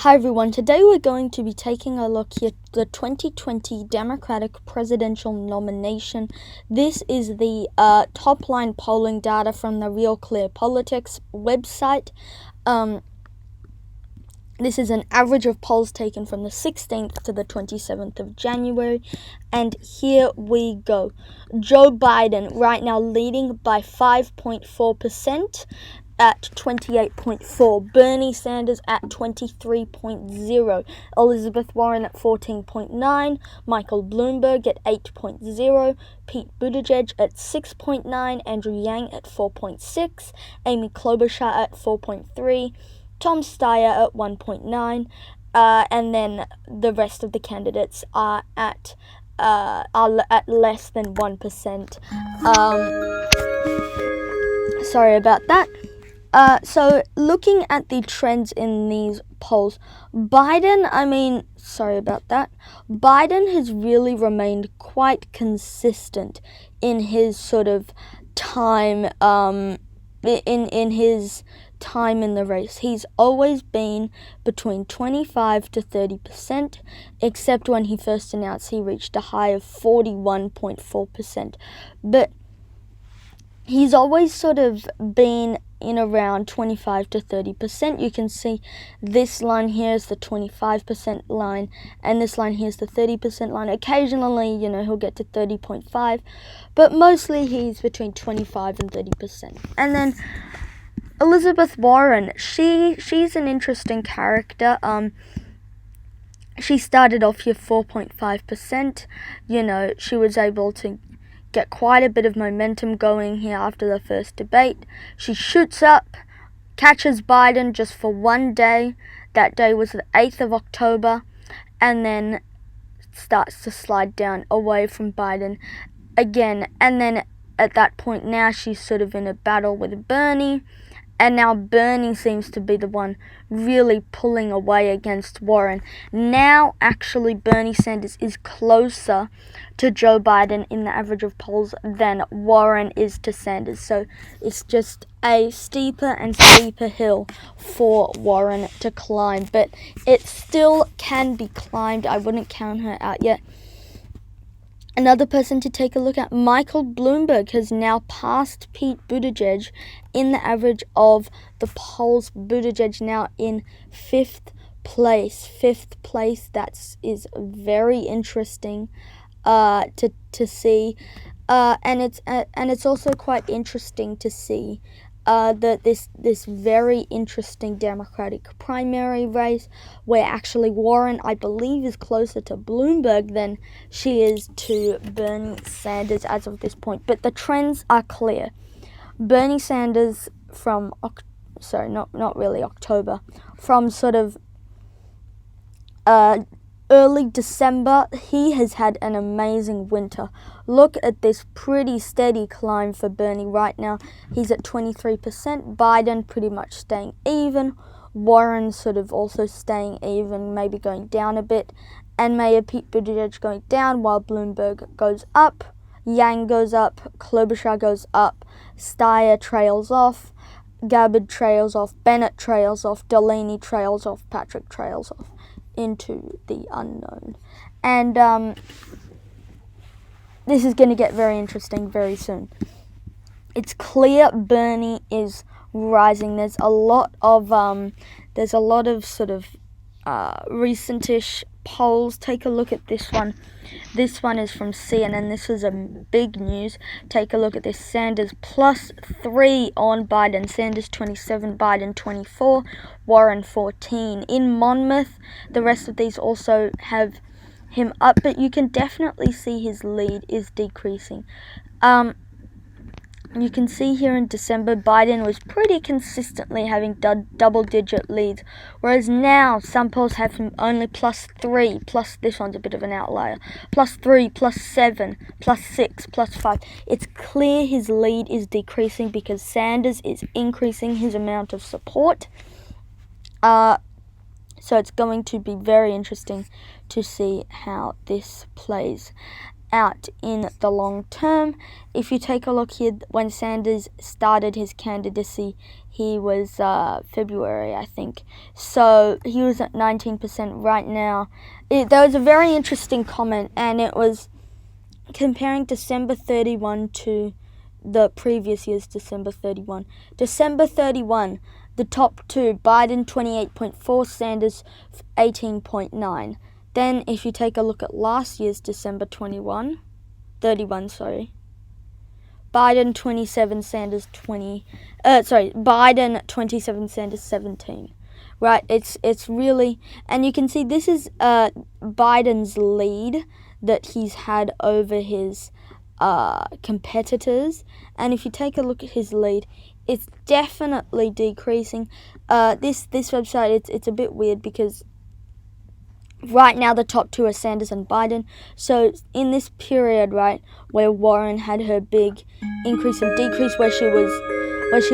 Hi everyone, today we're going to be taking a look at the 2020 Democratic presidential nomination. This is the top line polling data from the Real Clear Politics website. This is an average of polls taken from the 16th to the 27th of January. And here we go. Joe Biden right now leading by 5.4%. At 28.4, Bernie Sanders at 23.0, Elizabeth Warren at 14.9, Michael Bloomberg at 8.0, Pete Buttigieg at 6.9, Andrew Yang at 4.6, Amy Klobuchar at 4.3, Tom Steyer at 1.9, and then the rest of the candidates are at less than 1%. Sorry about that. So looking at the trends in these polls, Biden has really remained quite consistent in his sort of time, in his time in the race. He's always been between 25 to 30%, except when he first announced he reached a high of 41.4%. But he's always sort of been in around 25 to 30%. You can see this line here is the 25% line, and this line here is the 30% line. Occasionally, he'll get to 30.5, but mostly he's between 25 and 30%. And then Elizabeth Warren, she's an interesting character. She started off here 4.5%. She was able to get quite a bit of momentum going here after the first debate. She shoots up, catches Biden just for one day. That day was the 8th of October, and then starts to slide down away from Biden again. And then at that point now she's sort of in a battle with Bernie. And now Bernie seems to be the one really pulling away against Warren. Now, actually, Bernie Sanders is closer to Joe Biden in the average of polls than Warren is to Sanders. So it's just a steeper and steeper hill for Warren to climb. But it still can be climbed. I wouldn't count her out yet. Another person to take a look at, Michael Bloomberg, has now passed Pete Buttigieg in the average of the polls. Buttigieg now in fifth place. That is very interesting to see, and it's also quite interesting to see that this very interesting Democratic primary race, where actually Warren, I believe, is closer to Bloomberg than she is to Bernie Sanders as of this point. But the trends are clear. Bernie Sanders from not really October, from sort of early December, he has had an amazing winter. Look at this pretty steady climb for Bernie right now. He's at 23%. Biden pretty much staying even. Warren sort of also staying even, maybe going down a bit. And Mayor Pete Buttigieg going down while Bloomberg goes up. Yang goes up. Klobuchar goes up. Steyer trails off. Gabbard trails off. Bennett trails off. Delaney trails off. Patrick trails off into the unknown. And this is going to get very interesting very soon. It's clear Bernie is rising. There's a lot of sort of recentish polls. Take a look at this one. This one is from CNN. This is a big news. Take a look at this. Sanders +3 on Biden. Sanders 27, Biden 24, Warren 14. In Monmouth, the rest of these also have him up, but you can definitely see his lead is decreasing. You can see here in December, Biden was pretty consistently having double-digit leads, whereas now some polls have him only +3, plus this one's a bit of an outlier, +3, +7, +6, +5. It's clear his lead is decreasing because Sanders is increasing his amount of support. So it's going to be very interesting to see how this plays out in the long term. If you take a look here, when Sanders started his candidacy, he was February, I think. So he was at 19% right now. There was a very interesting comment, and it was comparing December 31 to the previous year's December 31. December 31, the top two, Biden 28.4, Sanders 18.9. Then if you take a look at last year's December 31, Biden 27, Sanders 20. Biden 27, Sanders 17. Right, it's really, and you can see this is Biden's lead that he's had over his competitors, and if you take a look at his lead, it's definitely decreasing. This website, it's a bit weird because right now the top two are Sanders and Biden. So in this period, right, where Warren had her big increase and decrease, where she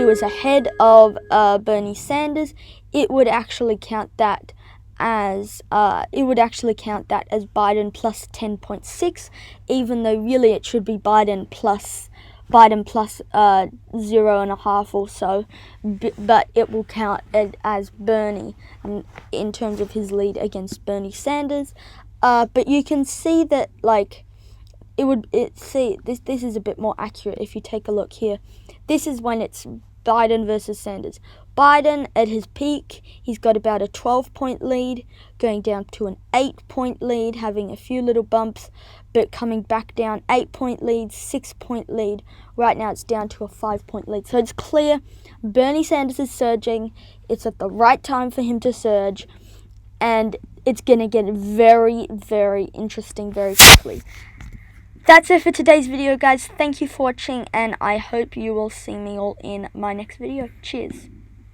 was ahead of Bernie Sanders, it would actually count that as Biden plus 10.6, even though really it should be Biden plus 0.5 or so, but it will count as Bernie in terms of his lead against Bernie Sanders. But you can see that this is a bit more accurate if you take a look here. This is when it's Biden versus Sanders. Biden at his peak, he's got about a 12-point lead, going down to an 8-point lead, having a few little bumps, but coming back down. 8-point lead, 6-point lead. Right now it's down to a 5-point lead. So it's clear Bernie Sanders is surging. It's at the right time for him to surge, and it's going to get very, very interesting very quickly. That's it for today's video, guys. Thank you for watching, and I hope you will see me all in my next video. Cheers.